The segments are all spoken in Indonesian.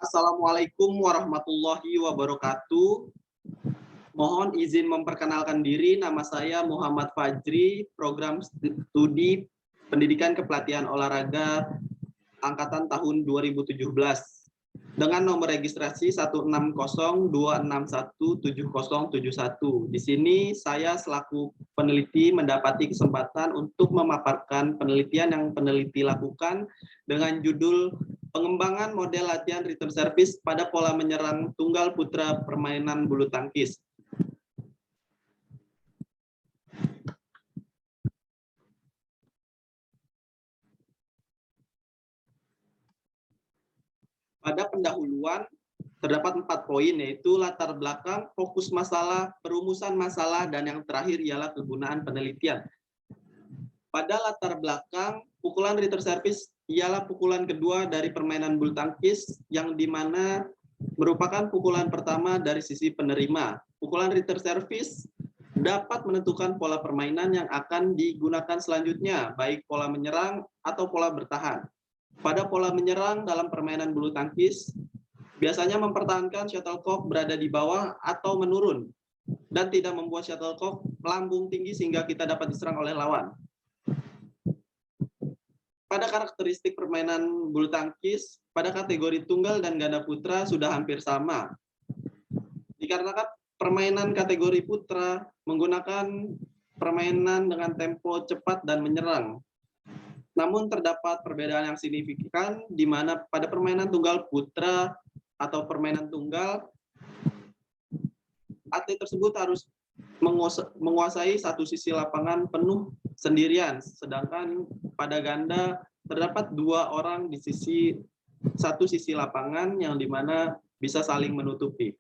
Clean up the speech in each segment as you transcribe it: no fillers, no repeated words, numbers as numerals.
Assalamualaikum warahmatullahi wabarakatuh. Mohon izin memperkenalkan diri, nama saya Muhammad Fajri, program studi pendidikan kepelatihan olahraga angkatan tahun 2017 dengan nomor registrasi 16026177071. Di sini saya selaku peneliti mendapati kesempatan untuk memaparkan penelitian yang peneliti lakukan dengan judul pengembangan model latihan return service pada pola menyerang tunggal putra permainan bulu tangkis. Pada pendahuluan terdapat 4 poin, yaitu latar belakang, fokus masalah, perumusan masalah, dan yang terakhir ialah kegunaan penelitian. Pada latar belakang, pukulan return service ialah pukulan kedua dari permainan bulu tangkis yang dimana merupakan pukulan pertama dari sisi penerima. Pukulan return service dapat menentukan pola permainan yang akan digunakan selanjutnya, baik pola menyerang atau pola bertahan. Pada pola menyerang dalam permainan bulu tangkis, biasanya mempertahankan shuttlecock berada di bawah atau menurun, dan tidak membuat shuttlecock melambung tinggi sehingga kita dapat diserang oleh lawan. Pada karakteristik permainan bulu tangkis, pada kategori tunggal dan ganda putra sudah hampir sama. Dikarenakan permainan kategori putra menggunakan permainan dengan tempo cepat dan menyerang. Namun terdapat perbedaan yang signifikan di mana pada permainan tunggal putra atau permainan tunggal, atlet tersebut harus menguasai satu sisi lapangan penuh sendirian, sedangkan pada ganda terdapat 2 orang di satu sisi lapangan yang dimana bisa saling menutupi.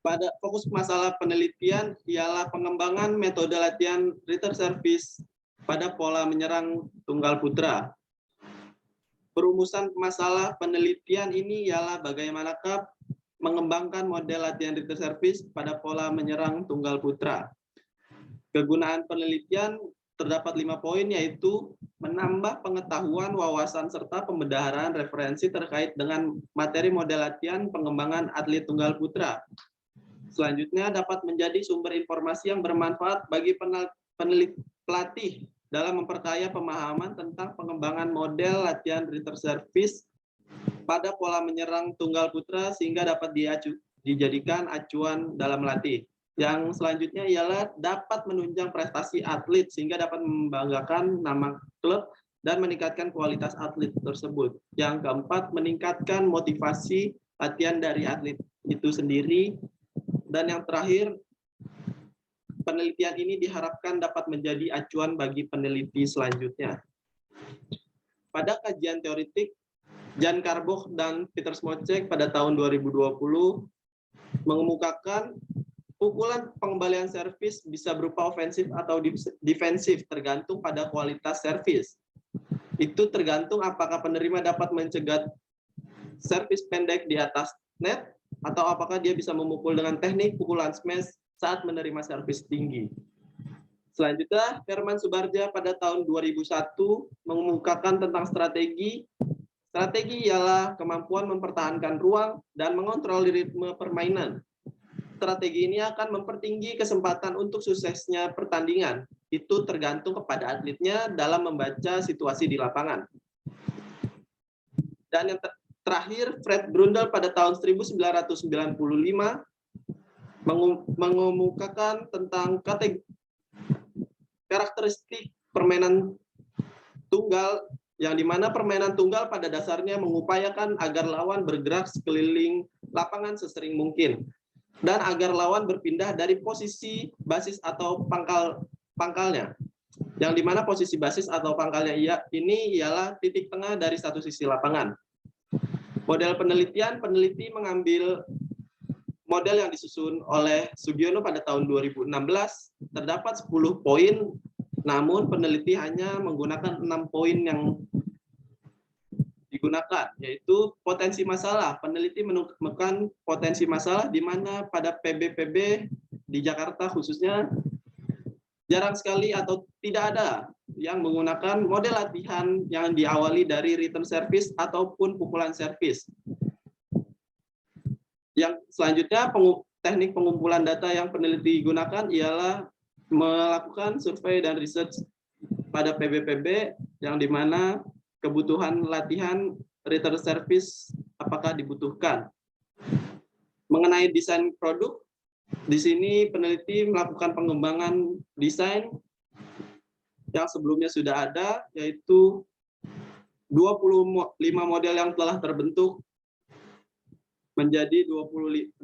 Pada fokus masalah penelitian ialah pengembangan metode latihan return service pada pola menyerang tunggal putra. Perumusan masalah penelitian ini ialah bagaimanakah mengembangkan model latihan return service pada pola menyerang tunggal putra. Kegunaan penelitian terdapat 5 poin, yaitu menambah pengetahuan, wawasan, serta pembedahan referensi terkait dengan materi model latihan pengembangan atlet tunggal putra. Selanjutnya dapat menjadi sumber informasi yang bermanfaat bagi pelatih dalam memperkaya pemahaman tentang pengembangan model latihan return service pada pola menyerang tunggal putra sehingga dapat dijadikan acuan dalam melatih. Yang selanjutnya ialah dapat menunjang prestasi atlet sehingga dapat membanggakan nama klub dan meningkatkan kualitas atlet tersebut. Yang keempat, meningkatkan motivasi latihan dari atlet itu sendiri. Dan yang terakhir, penelitian ini diharapkan dapat menjadi acuan bagi peneliti selanjutnya. Pada kajian teoretik, Jan Karbach dan Peter Smocek pada tahun 2020 mengemukakan pukulan pengembalian servis bisa berupa ofensif atau defensif tergantung pada kualitas servis. Itu tergantung apakah penerima dapat mencegah servis pendek di atas net atau apakah dia bisa memukul dengan teknik pukulan smash saat menerima servis tinggi. Selanjutnya, Herman Subarja pada tahun 2001 mengemukakan tentang strategi. Strategi ialah kemampuan mempertahankan ruang dan mengontrol ritme permainan. Strategi ini akan mempertinggi kesempatan untuk suksesnya pertandingan. Itu tergantung kepada atletnya dalam membaca situasi di lapangan. Dan yang terakhir, Fred Brundle pada tahun 1995 mengemukakan tentang karakteristik permainan tunggal, yang dimana permainan tunggal pada dasarnya mengupayakan agar lawan bergerak sekeliling lapangan sesering mungkin dan agar lawan berpindah dari posisi basis atau pangkalnya, yang dimana posisi basis atau pangkalnya ini ialah titik tengah dari satu sisi lapangan. Model penelitian, peneliti mengambil model yang disusun oleh Sugiono pada tahun 2016, terdapat 10 poin, namun peneliti hanya menggunakan 6 poin yang digunakan, yaitu potensi masalah. Peneliti menemukan potensi masalah di mana pada PB-PB di Jakarta khususnya jarang sekali atau tidak ada yang menggunakan model latihan yang diawali dari return service ataupun pukulan service. Yang selanjutnya, teknik pengumpulan data yang peneliti gunakan ialah melakukan survei dan research pada PB-PB yang dimana kebutuhan latihan return service apakah dibutuhkan. Mengenai desain produk, di sini peneliti melakukan pengembangan desain yang sebelumnya sudah ada, yaitu 25 model yang telah terbentuk menjadi 20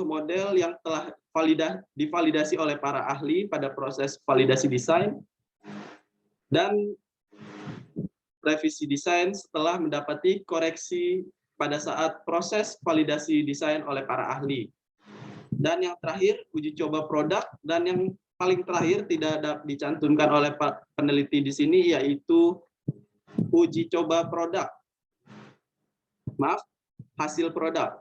model yang telah divalidasi oleh para ahli pada proses validasi desain, dan revisi desain setelah mendapati koreksi pada saat proses validasi desain oleh para ahli. Dan yang terakhir, uji coba produk, dan yang paling terakhir tidak dicantumkan oleh peneliti di sini, yaitu uji coba produk. Maaf, hasil produk.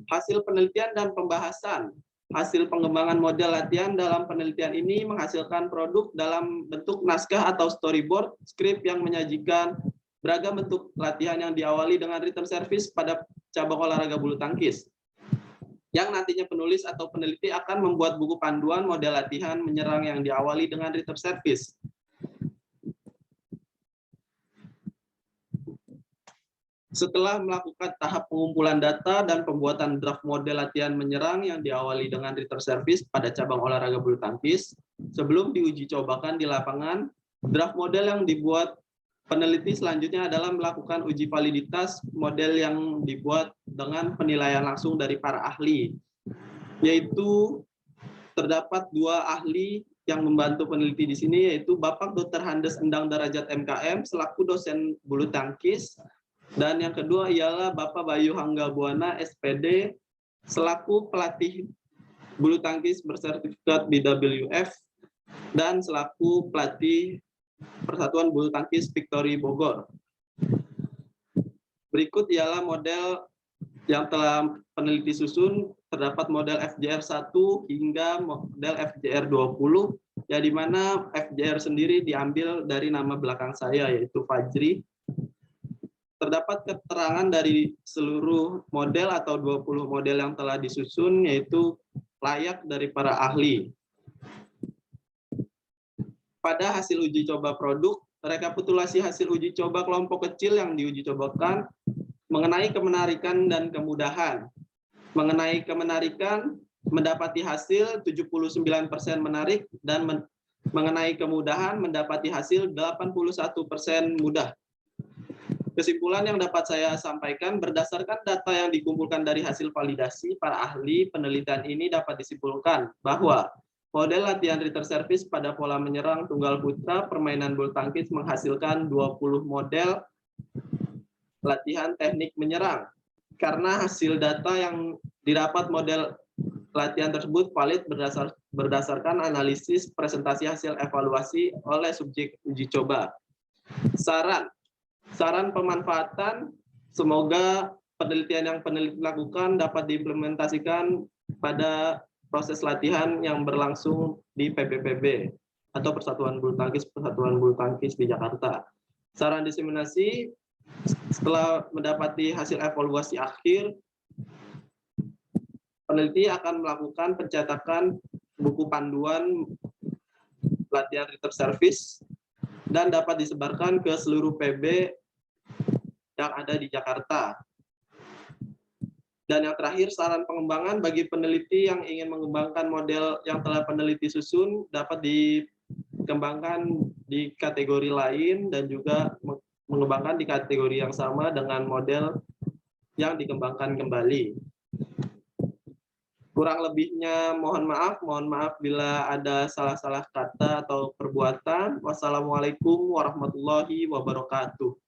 Hasil penelitian dan pembahasan. Hasil pengembangan model latihan dalam penelitian ini menghasilkan produk dalam bentuk naskah atau storyboard, skrip yang menyajikan beragam bentuk latihan yang diawali dengan return service pada cabang olahraga bulu tangkis. Yang nantinya penulis atau peneliti akan membuat buku panduan model latihan menyerang yang diawali dengan return service. Setelah melakukan tahap pengumpulan data dan pembuatan draft model latihan menyerang yang diawali dengan return service pada cabang olahraga bulu tangkis, sebelum diuji cobakan di lapangan, draft model yang dibuat peneliti selanjutnya adalah melakukan uji validitas model yang dibuat dengan penilaian langsung dari para ahli, yaitu terdapat 2 ahli yang membantu peneliti di sini, yaitu Bapak Dr. Handes Endang Darajat MKM selaku dosen bulu tangkis, dan yang kedua ialah Bapak Bayu Hanggabuana SPD selaku pelatih bulu tangkis bersertifikat BWF dan selaku pelatih Persatuan Bulu Tangkis Victory Bogor. Berikut ialah model yang telah peneliti susun. Terdapat model FJR 1 hingga model FJR 20, ya di mana FJR sendiri diambil dari nama belakang saya, yaitu Fajri. Terdapat keterangan dari seluruh model atau 20 model yang telah disusun, yaitu layak dari para ahli. Pada hasil uji coba produk, rekapitulasi hasil uji coba kelompok kecil yang diuji cobakan mengenai kemenarikan dan kemudahan. Mengenai kemenarikan, mendapati hasil 79% menarik, dan mengenai kemudahan mendapati hasil 81% mudah. Kesimpulan yang dapat saya sampaikan, berdasarkan data yang dikumpulkan dari hasil validasi para ahli penelitian ini dapat disimpulkan bahwa model latihan return service pada pola menyerang tunggal putra permainan bulu tangkis menghasilkan 20 model latihan teknik menyerang. Karena hasil data yang didapat model latihan tersebut valid berdasarkan analisis presentasi hasil evaluasi oleh subjek uji coba. Saran pemanfaatan, semoga penelitian yang peneliti lakukan dapat diimplementasikan pada proses latihan yang berlangsung di PBPB atau Persatuan Bulu Tangkis di Jakarta. Saran diseminasi, setelah mendapati hasil evaluasi akhir, peneliti akan melakukan pencetakan buku panduan latihan return service dan dapat disebarkan ke seluruh PB yang ada di Jakarta. Dan yang terakhir, saran pengembangan bagi peneliti yang ingin mengembangkan model yang telah peneliti susun dapat dikembangkan di kategori lain dan juga mengembangkan di kategori yang sama dengan model yang dikembangkan kembali. Kurang lebihnya mohon maaf bila ada salah-salah kata atau perbuatan. Wassalamualaikum warahmatullahi wabarakatuh.